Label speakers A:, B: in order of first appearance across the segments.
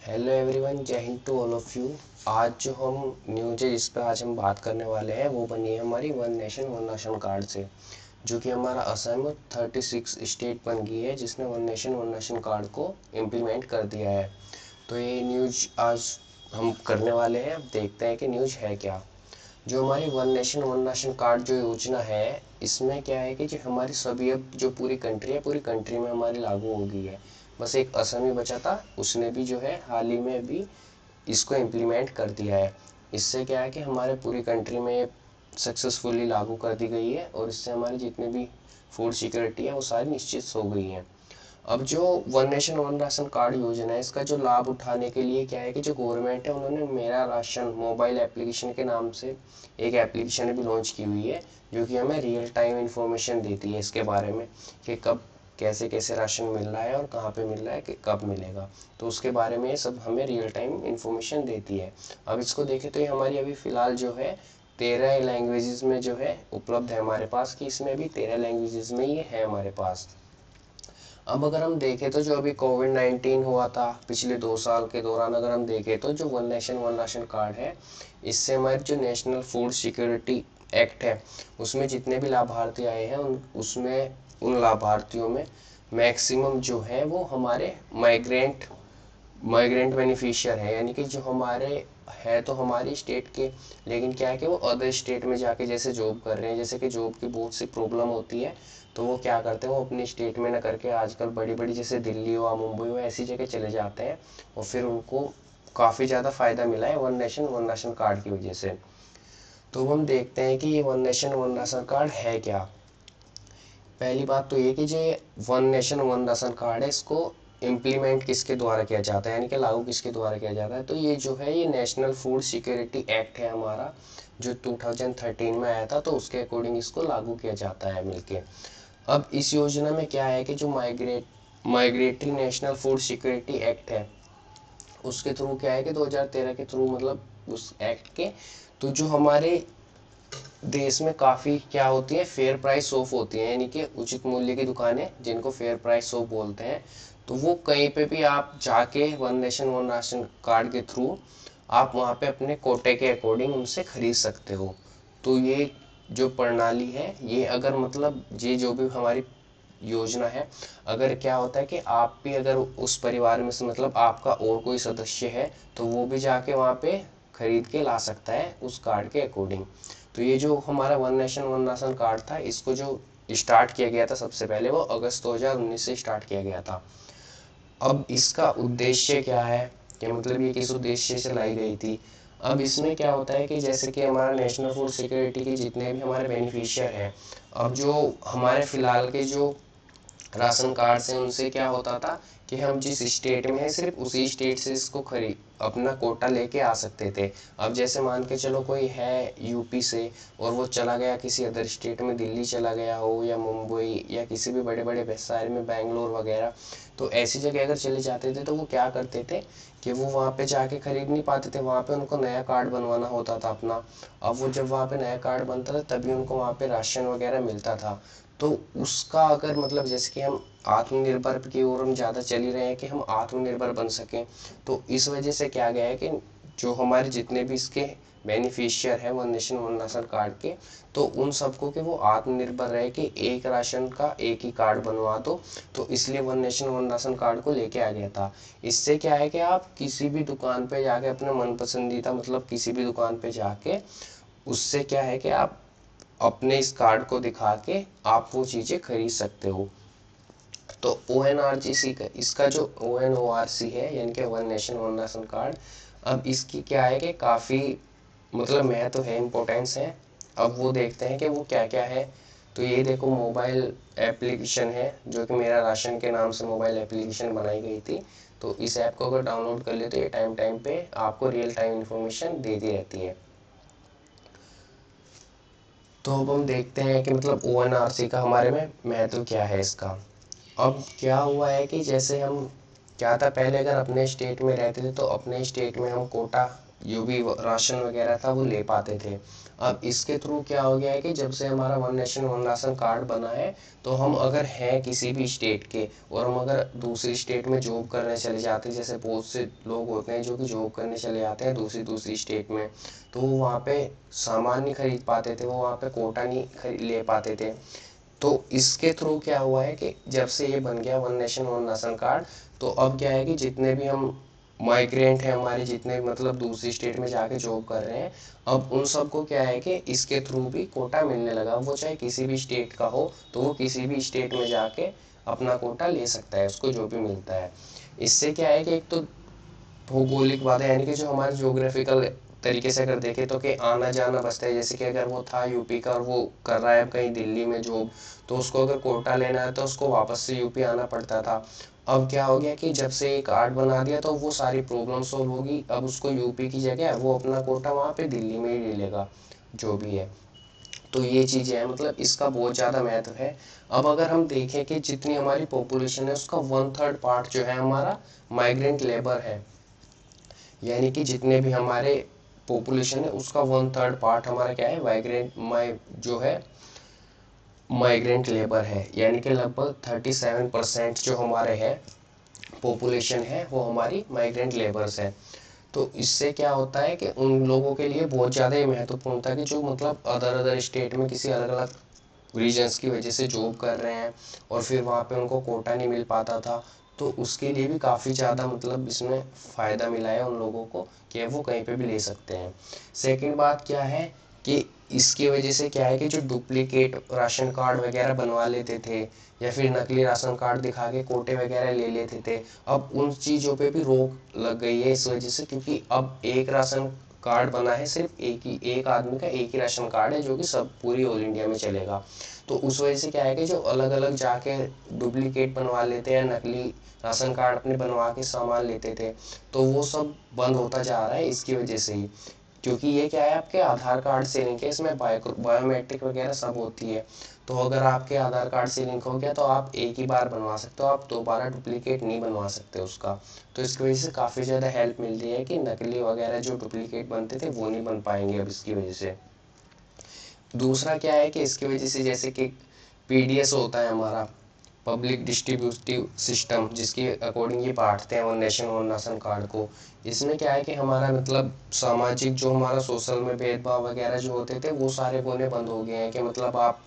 A: Hello everyone, जय Hind to all of you. आज जो हम न्यूज है जिस पे आज हम बात करने वाले हैं वो बनी है हमारी one nation one ration card से, जो कि हमारा असम में 36 स्टेट बन गई है जिसने one nation one ration card को इम्प्लीमेंट कर दिया है। तो ये न्यूज आज हम करने वाले हैं। अब देखते हैं कि न्यूज है क्या। जो हमारी one nation one ration card जो योजना है, इसमें क्या है कि जो हमारी सभी अब जो पूरी कंट्री है, पूरी कंट्री में हमारी लागू हो गई है। बस एक असम ही बचा था, उसने भी जो है हाल ही में भी इसको इम्प्लीमेंट कर दिया है। इससे क्या है कि हमारे पूरी कंट्री में सक्सेसफुली लागू कर दी गई है और इससे हमारी जितनी भी फूड सिक्योरिटी है वो सारी निश्चित हो गई है। अब जो one nation one ration card योजना है, इसका जो लाभ उठाने के लिए क्या है कि जो गवर्नमेंट है उन्होंने मेरा राशन मोबाइल एप्लीकेशन के नाम से एक एप्लीकेशन भी लॉन्च की हुई है, जो कि हमें रियल टाइम इंफॉर्मेशन देती है इसके बारे में कि कब कैसे कैसे राशन मिल रहा है और कहाँ पे मिल रहा है कि कब मिलेगा। तो उसके बारे में ये सब हमें रियल टाइम इंफॉर्मेशन देती है। अब इसको देखें तो ये हमारी अभी फ़िलहाल जो है 13 लैंग्वेजेस में जो है उपलब्ध है हमारे पास, कि इसमें भी 13 लैंग्वेजेस में ये है हमारे पास। अब अगर हम देखें तो जो अभी कोविड-19 हुआ था पिछले 2 साल के दौरान, अगर हम देखें तो जो one nation one ration card है, इससे हमारी जो नेशनल फूड सिक्योरिटी एक्ट है उसमें जितने भी लाभार्थी आए हैं उसमें उन लाभार्थियों में मैक्सिमम जो है वो हमारे माइग्रेंट माइग्रेंट बेनिफिशियर है, यानी कि जो हमारे है तो हमारी स्टेट के, लेकिन क्या है कि वो अदर स्टेट में जाके जैसे जॉब कर रहे हैं, जैसे कि जॉब की बहुत सी प्रॉब्लम होती है, तो वो क्या करते हैं, वो अपनी स्टेट में ना करके आजकल बड़ी बड़ी जैसे दिल्ली हो मुंबई हो ऐसी जगह चले जाते हैं और फिर उनको काफ़ी ज़्यादा फ़ायदा मिला है one nation one ration card की वजह से। तो हम देखते हैं कि ये one nation one ration card है क्या। पहली बात तो ये कि जो one nation one ration card है, इसको इम्प्लीमेंट किसके द्वारा किया जाता है, यानी कि लागू किसके द्वारा किया जाता है। तो ये जो है ये नेशनल फूड सिक्योरिटी एक्ट है हमारा, जो 2013 में आया था, तो उसके अकॉर्डिंग इसको लागू किया जाता है मिलके। अब इस योजना में क्या है कि जो migratory national food security act है, उसके थ्रू क्या है कि 2013 के थ्रू, मतलब उस एक्ट के, तो जो हमारे देश में काफ़ी क्या होती है, फेयर प्राइस ऑफ होती है, यानी कि उचित मूल्य की दुकानें जिनको फेयर प्राइस ऑफ बोलते हैं। तो वो कहीं पे भी आप जाके one nation one ration card के थ्रू आप वहाँ पे अपने कोटे के अकॉर्डिंग उनसे खरीद सकते हो। तो ये जो प्रणाली है, ये अगर मतलब ये जो भी हमारी योजना है, अगर क्या होता है कि आप भी अगर उस परिवार में से मतलब आपका और कोई सदस्य है, तो वो भी जाके वहाँ पे खरीद के ला सकता है उस कार्ड के अकॉर्डिंग। तो ये जो हमारा one nation one ration card था, इसको जो स्टार्ट किया गया था सबसे पहले, वो अगस्त 2019 से स्टार्ट किया गया था। अब इसका उद्देश्य क्या है, कि मतलब ये किस उद्देश्य से लाई गई थी। अब इसमें क्या होता है कि जैसे कि हमारा नेशनल फूड सिक्योरिटी के जितने भी हमारे बेनिफिशियर हैं, अब जो हमारे फिलहाल के जो राशन कार्ड से उनसे क्या होता था कि हम जिस स्टेट में हैं सिर्फ उसी स्टेट से इसको खरीद अपना कोटा लेके आ सकते थे। अब जैसे मान के चलो कोई है यूपी से और वो चला गया किसी अदर स्टेट में, दिल्ली चला गया हो या मुंबई या किसी भी बड़े बड़े शहर में, बैंगलोर वगैरह, तो ऐसी जगह अगर चले जाते थे तो वो क्या करते थे कि वो वहाँ पे जाके खरीद नहीं पाते थे, वहाँ पे उनको नया कार्ड बनवाना होता था अपना। अब वो जब वहाँ पे नया कार्ड बनता था तभी उनको वहाँ पे राशन वगैरह मिलता था। तो उसका अगर मतलब जैसे कि हम आत्मनिर्भर की ओर हम ज़्यादा चल ही रहे हैं कि हम आत्मनिर्भर बन सकें, तो इस वजह से क्या गया है कि जो हमारे जितने भी इसके बेनिफिशियर है one nation one ration card के, तो उन सबको कि वो आत्मनिर्भर रहे कि एक राशन का एक ही कार्ड बनवा दो। तो इसलिए one nation one ration card को लेके आ गया था। इससे क्या है कि आप किसी भी दुकान पे जाके अपने मन पसंदीदा मतलब किसी भी दुकान पे जाके उससे क्या है कि आप अपने इस कार्ड को दिखा के आप वो चीज़ें खरीद सकते हो। तो ओ एन आर जी सी का इसका जो O N O R C है, यानी कि one nation one ration card, अब इसकी क्या है कि काफ़ी मतलब महत्व है, इम्पोर्टेंस है। अब वो देखते हैं कि वो क्या क्या है। तो ये देखो मोबाइल एप्लीकेशन है, जो कि मेरा राशन के नाम से मोबाइल एप्लीकेशन बनाई गई थी। तो इस ऐप को अगर डाउनलोड कर ले तो ये टाइम टाइम पे आपको रियल टाइम इन्फॉर्मेशन देती रहती है। तो अब हम देखते हैं कि मतलब ओ एन आर सी का हमारे में महत्व क्या है इसका। अब क्या हुआ है कि जैसे हम क्या था पहले, अगर अपने स्टेट में रहते थे तो अपने स्टेट में हम कोटा जो भी राशन वगैरह था वो ले पाते थे। अब इसके थ्रू क्या हो गया है कि जब से हमारा one nation one ration card बना है, तो हम अगर हैं किसी भी स्टेट के और हम अगर दूसरी स्टेट में जॉब करने चले जाते हैं, जैसे बहुत से लोग होते हैं जो कि जॉब करने चले जाते हैं दूसरी दूसरी स्टेट में, तो वो वहाँ पे सामान नहीं खरीद पाते थे, वो वहाँ पे कोटा नहीं खरीद ले पाते थे। तो इसके थ्रू क्या हुआ है कि जब से ये बन गया one nation one ration card, तो अब क्या है कि जितने भी हम माइग्रेंट हैं हमारे, जितने मतलब दूसरी स्टेट में जाके जॉब कर रहे हैं, अब उन सबको क्या है कि इसके थ्रू भी कोटा मिलने लगा। वो चाहे किसी भी स्टेट का हो, तो वो किसी भी स्टेट में जाके अपना कोटा ले सकता है, उसको जो भी मिलता है। इससे क्या है कि एक तो भौगोलिक बात है, यानी कि जो हमारे ज्योग्राफिकल तरीके से अगर देखें तो कि आना जाना बचता है। जैसे कि अगर वो था यूपी का और वो कर रहा है कहीं दिल्ली में जॉब, तो उसको अगर कोटा लेना है तो उसको वापस से यूपी आना पड़ता था। अब क्या हो गया कि जब से ये कार्ड बना दिया तो वो सारी प्रॉब्लम सोल्व होगी। अब उसको यूपी की जगह वो अपना कोटा वहाँ पे दिल्ली में ही ले लेगा, जो भी है। तो ये चीज़ें हैं, मतलब इसका बहुत ज़्यादा महत्व है। अब अगर हम देखें कि जितनी हमारी पॉपुलेशन है उसका 1/3 पार्ट जो है हमारा माइग्रेंट लेबर है, यानी कि जितने भी हमारे पॉपुलेशन है उसका 1/3 पार्ट हमारा क्या है, जो है माइग्रेंट लेबर है। यानी कि लगभग 37% जो हमारे हैं पॉपुलेशन है वो हमारी माइग्रेंट लेबर्स है। तो इससे क्या होता है कि उन लोगों के लिए बहुत ज़्यादा ही महत्वपूर्ण था कि जो मतलब अदर अदर स्टेट में किसी अलग अलग रीजन्स की वजह से जॉब कर रहे हैं और फिर वहाँ पे उनको कोटा नहीं मिल पाता था, तो उसके लिए भी काफ़ी ज़्यादा मतलब इसमें फ़ायदा मिला है उन लोगों को कि वो कहीं पे भी ले सकते हैं। सेकंड बात क्या है कि इसकी वजह से क्या है कि जो डुप्लीकेट राशन कार्ड वगैरह बनवा लेते थे या फिर नकली राशन कार्ड दिखा के कोटे वगैरह ले लेते थे, अब उन चीज़ों पे भी रोक लग गई है इस वजह से, क्योंकि अब एक राशन कार्ड बना है, सिर्फ एक आदमी का एक ही राशन कार्ड है जो कि सब पूरी ऑल इंडिया में चलेगा। तो उस वजह से क्या है कि जो अलग अलग जाके डुप्लीकेट बनवा लेते हैं, नकली राशन कार्ड अपने बनवा के सामान लेते थे, तो वो सब बंद होता जा रहा है इसकी वजह से ही। क्योंकि ये क्या है, आपके आधार कार्ड से लिंक है, इसमें बायोमेट्रिक वगैरह सब होती है। तो अगर आपके आधार कार्ड से लिंक हो गया तो आप एक ही बार बनवा सकते हो, आप दोबारा डुप्लीकेट नहीं बनवा सकते उसका। तो इसकी वजह से काफ़ी ज़्यादा हेल्प मिल रही है कि नकली वगैरह जो डुप्लीकेट बनते थे वो नहीं बन पाएंगे अब इसकी वजह से। दूसरा क्या है कि इसकी वजह से जैसे कि पीडीएस होता है हमारा, पब्लिक डिस्ट्रीब्यूटिव सिस्टम, जिसके अकॉर्डिंग ये बांटते हैं one nation one ration card को। इसमें क्या है कि हमारा मतलब सामाजिक जो हमारा सोशल में भेदभाव वगैरह जो होते थे वो सारे होने बंद हो गए हैं, कि मतलब आप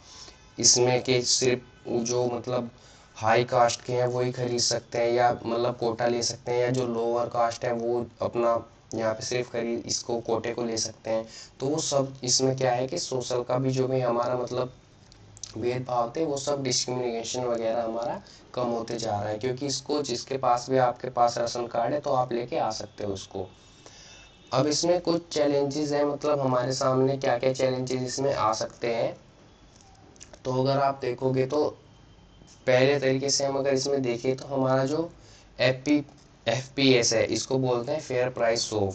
A: इसमें के सिर्फ जो मतलब हाई कास्ट के हैं वही खरीद सकते हैं या मतलब कोटा ले सकते हैं, या जो लोअर कास्ट है वो अपना यहाँ पे सिर्फ खरीद इसको कोटे को ले सकते हैं। तो वो सब इसमें क्या है कि सोशल का भी जो भी हमारा मतलब भेदभाव थे वो सब डिस्क्रिमिनेशन वगैरह हमारा कम होते जा रहा है, क्योंकि इसको जिसके पास भी आपके पास राशन कार्ड है तो आप लेके आ सकते हो उसको। अब इसमें कुछ चैलेंजेस हैं, मतलब हमारे सामने क्या क्या चैलेंजेस इसमें आ सकते हैं। तो अगर आप देखोगे तो पहले तरीके से हम अगर इसमें देखें तो हमारा जो एफ पी एस है, इसको बोलते हैं फेयर प्राइस शॉप।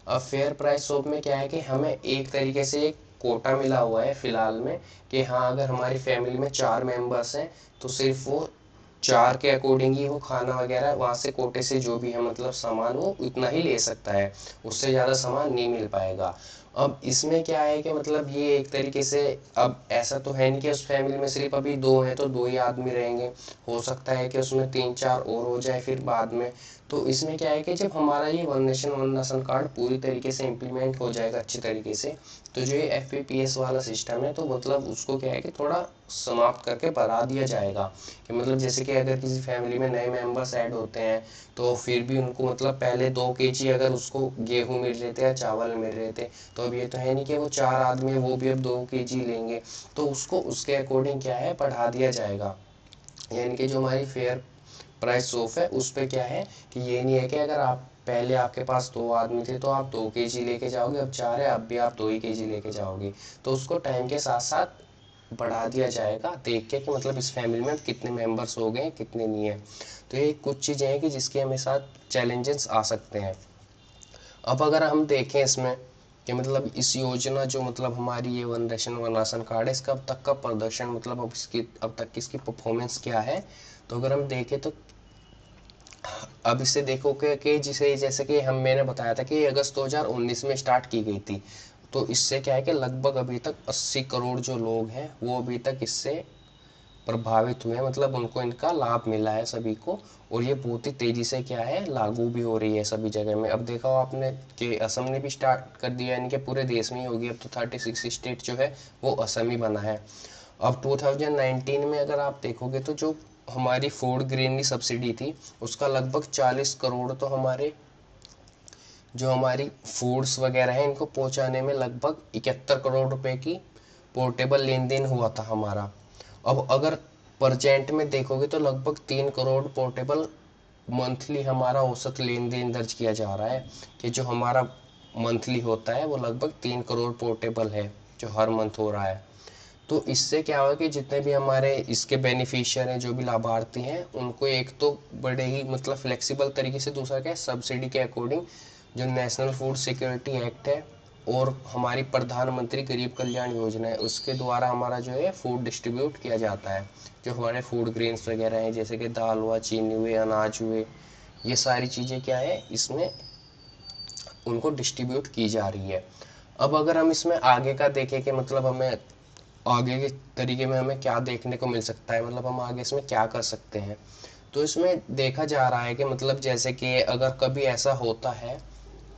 A: अब फेयर प्राइस शॉप में क्या है कि हमें एक तरीके से एक कोटा मिला हुआ है फिलहाल में, कि हाँ अगर हमारी फैमिली में 4 मेंबर्स हैं तो सिर्फ वो 4 के अकॉर्डिंग ही वो खाना वगैरह वहाँ से कोटे से जो भी है मतलब सामान वो इतना ही ले सकता है, उससे ज़्यादा सामान नहीं मिल पाएगा। अब इसमें क्या है कि मतलब ये एक तरीके से, अब ऐसा तो है नहीं कि उस फैमिली में सिर्फ अभी 2 हैं तो 2 ही आदमी रहेंगे, हो सकता है कि उसमें 3-4 और हो जाए फिर बाद में। तो इसमें क्या है कि जब हमारा ये one nation one ration card पूरी तरीके से इम्प्लीमेंट हो जाएगा अच्छी तरीके से, तो जो ये एफ वाला सिस्टम है तो मतलब उसको क्या है कि थोड़ा समाप्त करके बढ़ा दिया जाएगा। कि मतलब जैसे कि अगर किसी फैमिली में नए मेंबर्स ऐड होते हैं तो फिर भी उनको मतलब पहले 2 kg अगर उसको गेहूँ मिल रहे थे या चावल मिल रहे थे, तो अब ये तो है नहीं कि वो 4 आदमी है वो भी अब 2 kg लेंगे, तो उसको उसके अकॉर्डिंग क्या है बढ़ा दिया जाएगा। यानी कि जो हमारी फेयर प्राइस ऑफ है उस पे क्या है कि ये नहीं है कि अगर आप पहले आपके पास 2 आदमी थे तो आप 2 kg लेके जाओगे, अब 4 है अब भी आप 2 ही kg लेके जाओगे। तो उसको टाइम के साथ साथ बढ़ा दिया जाएगा देख के कि मतलब इस फैमिली में कितने मेंबर्स हो गए कितने नहीं है। तो ये कुछ चीज़ें हैं कि जिसके हमें साथ चैलेंजेस आ सकते हैं। अब अगर हम देखें इसमें कि मतलब इस योजना जो मतलब हमारी ये one nation one ration card है, इसका अब तक का प्रदर्शन मतलब अब तक की इसकी परफॉर्मेंस क्या है। तो अगर हम देखें तो अब इससे देखो कि जिसे जैसे कि मैंने बताया था कि अगस्त 2019 में स्टार्ट की गई थी, तो इससे क्या है कि लगभग अभी तक 80 करोड़ जो लोग हैं वो अभी तक इससे प्रभावित हुए हैं, मतलब उनको इनका लाभ मिला है सभी को। और ये बहुत ही तेजी से क्या है लागू भी हो रही है सभी जगह में। अब देखा हो आपने कि असम ने भी स्टार्ट कर दिया, यानी कि पूरे देश में ही होगी अब तो। 36 स्टेट जो है वो असम ही बना है। अब 2019 में अगर आप देखोगे तो जो हमारी फूड ग्रेन की सब्सिडी थी उसका लगभग 40 करोड़ तो हमारे जो हमारी फूड्स वगैरह हैं इनको पहुंचाने में लगभग 71 करोड़ रुपए की पोर्टेबल लेन देन हुआ था हमारा। अब अगर परसेंट में देखोगे तो लगभग 3 करोड़ पोर्टेबल मंथली हमारा औसत लेन देन दर्ज किया जा रहा है, कि जो हमारा मंथली होता है वो लगभग 3 करोड़ पोर्टेबल है जो हर मंथ हो रहा है। तो इससे क्या होगा कि जितने भी हमारे इसके बेनिफिशियर हैं, जो भी लाभार्थी हैं, उनको एक तो बड़े ही मतलब फ्लेक्सिबल तरीके से, दूसरा क्या है सब्सिडी के अकॉर्डिंग जो नेशनल फूड सिक्योरिटी एक्ट है और हमारी प्रधानमंत्री गरीब कल्याण योजना है उसके द्वारा हमारा जो है फूड डिस्ट्रीब्यूट किया जाता है। जो हमारे फूड ग्रेन्स वगैरह हैं जैसे कि दाल हुआ, चीनी हुए, अनाज हुए, ये सारी चीज़ें क्या है इसमें उनको डिस्ट्रीब्यूट की जा रही है। अब अगर हम इसमें आगे का देखें कि मतलब हमें आगे के तरीके में हमें क्या देखने को मिल सकता है, मतलब हम आगे इसमें क्या कर सकते हैं, तो इसमें देखा जा रहा है कि मतलब जैसे कि अगर कभी ऐसा होता है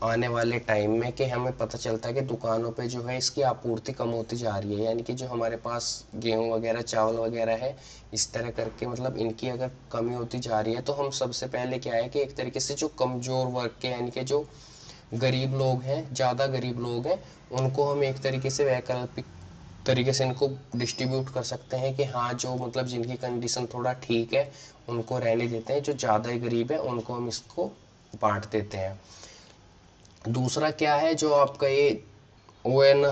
A: आने वाले टाइम में कि हमें पता चलता है कि दुकानों पे जो है इसकी आपूर्ति कम होती जा रही है, यानी कि जो हमारे पास गेहूं वगैरह, चावल वगैरह है, इस तरह करके मतलब इनकी अगर कमी होती जा रही है, तो हम सबसे पहले क्या है कि एक तरीके से जो कमज़ोर वर्ग के यानी कि जो गरीब लोग हैं, ज़्यादा गरीब लोग हैं, उनको हम एक तरीके से वैकल्पिक तरीके से इनको डिस्ट्रीब्यूट कर सकते हैं कि हाँ जो मतलब जिनकी कंडीशन थोड़ा ठीक है उनको रहने देते हैं, जो ज़्यादा ही गरीब है उनको हम इसको बांट देते हैं। दूसरा क्या है जो आपका ये ओ एन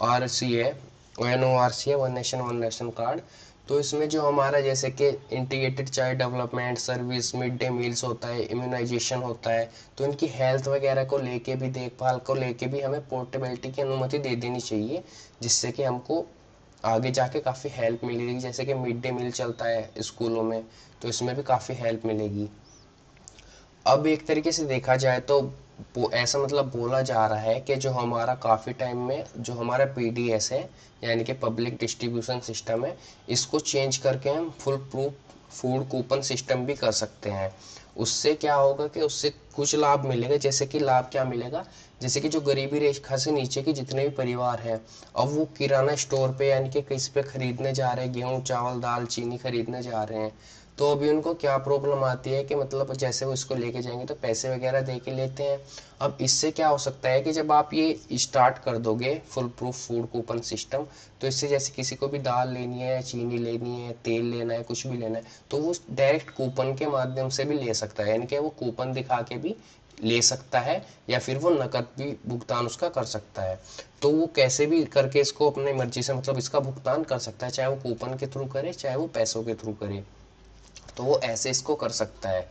A: आर सी है, ONORC है, one nation one ration card. तो इसमें जो हमारा जैसे कि integrated child development service, mid day meals होता है, इम्यूनाइजेशन होता है, तो इनकी हेल्थ वगैरह को लेके भी, देखभाल को लेके भी हमें पोर्टेबिलिटी की अनुमति दे देनी चाहिए, जिससे कि हमको आगे जाके काफ़ी हेल्प मिलेगी। जैसे कि मिड डे मील चलता है स्कूलों में, तो इसमें भी काफ़ी हेल्प मिलेगी। अब एक तरीके से देखा जाए तो वो ऐसा मतलब बोला जा रहा है कि जो हमारा काफ़ी टाइम में जो हमारा PDS है यानी कि पब्लिक डिस्ट्रीब्यूशन सिस्टम है, इसको चेंज करके हम full proof food coupon system भी कर सकते हैं। उससे क्या होगा कि उससे कुछ लाभ मिलेगा। जैसे कि लाभ क्या मिलेगा, जैसे कि जो गरीबी रेखा से नीचे के जितने भी परिवार हैं, अब वो किराना स्टोर पे यानी कि किस पे खरीदने जा रहे हैं, गेहूँ चावल दाल चीनी खरीदने जा रहे हैं, तो अभी उनको क्या प्रॉब्लम आती है कि मतलब जैसे वो इसको लेके जाएंगे तो पैसे वगैरह दे के लेते हैं। अब इससे क्या हो सकता है कि जब आप ये स्टार्ट कर दोगे full proof food coupon system, तो इससे जैसे किसी को भी दाल लेनी है, चीनी लेनी है, तेल लेना है, कुछ भी लेना है, तो वो डायरेक्ट कूपन के माध्यम से भी ले सकता है, यानी कि वो कूपन दिखा के भी ले सकता है या फिर वो नकद भी भुगतान उसका कर सकता है। तो वो कैसे भी करके इसको अपनी मर्जी से मतलब इसका भुगतान कर सकता है, चाहे वो कूपन के थ्रू करे चाहे वो पैसों के थ्रू करे, तो वो ऐसे इसको कर सकता है।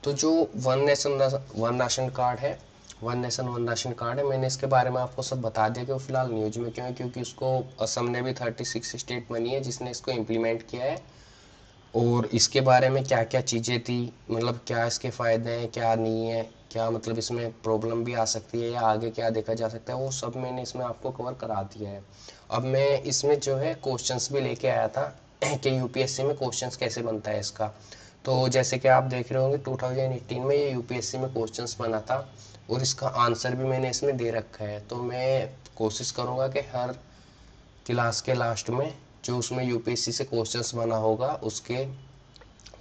A: तो जो one nation one ration card है, one nation one ration card है, मैंने इसके बारे में आपको सब बता दिया कि वो फिलहाल न्यूज में क्यों है, क्योंकि उसको असम ने भी 36 स्टेट बनी है जिसने इसको इम्प्लीमेंट किया है। और इसके बारे में क्या क्या चीज़ें थी, मतलब क्या इसके फ़ायदे हैं क्या नहीं है, क्या मतलब इसमें प्रॉब्लम भी आ सकती है या आगे क्या देखा जा सकता है, वो सब मैंने इसमें आपको कवर करा दिया है। अब मैं इसमें जो है क्वेश्चंस भी लेके आया था कि यूपीएससी में क्वेश्चंस कैसे बनता है इसका। तो जैसे कि आप देख रहे होंगे 2018 में ये यूपीएससी में क्वेश्चंस बना था और इसका आंसर भी मैंने इसमें दे रखा है। तो मैं कोशिश करूँगा कि हर क्लास के लास्ट में जो उसमें यूपीएससी से क्वेश्चंस बना होगा उसके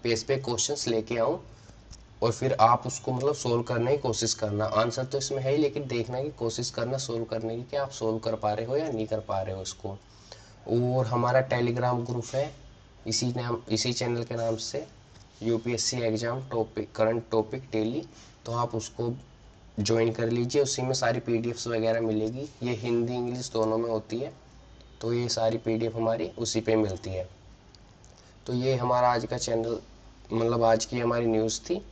A: पेज पे क्वेश्चंस लेके आऊँ और फिर आप उसको मतलब सोल्व करने की कोशिश करना। आंसर तो इसमें है ही, लेकिन देखना की कोशिश करना सोल्व करने की कि आप सोल्व कर पा रहे हो या नहीं कर पा रहे हो इसको। और हमारा टेलीग्राम ग्रुप है इसी चैनल के नाम से, UPSC exam topic current topic daily, तो आप उसको ज्वाइन कर लीजिए। उसी में सारी पीडीएफ्स वगैरह मिलेगी, ये हिंदी इंग्लिश दोनों में होती है, तो ये सारी पीडीएफ हमारी उसी पे मिलती है। तो ये हमारा आज का चैनल मतलब आज की हमारी न्यूज़ थी।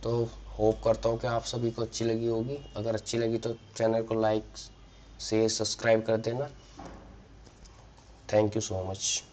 A: तो होप करता हूँ कि आप सभी को अच्छी लगी होगी। अगर अच्छी लगी तो चैनल को लाइक शेयर सब्सक्राइब कर देना। Thank you so much.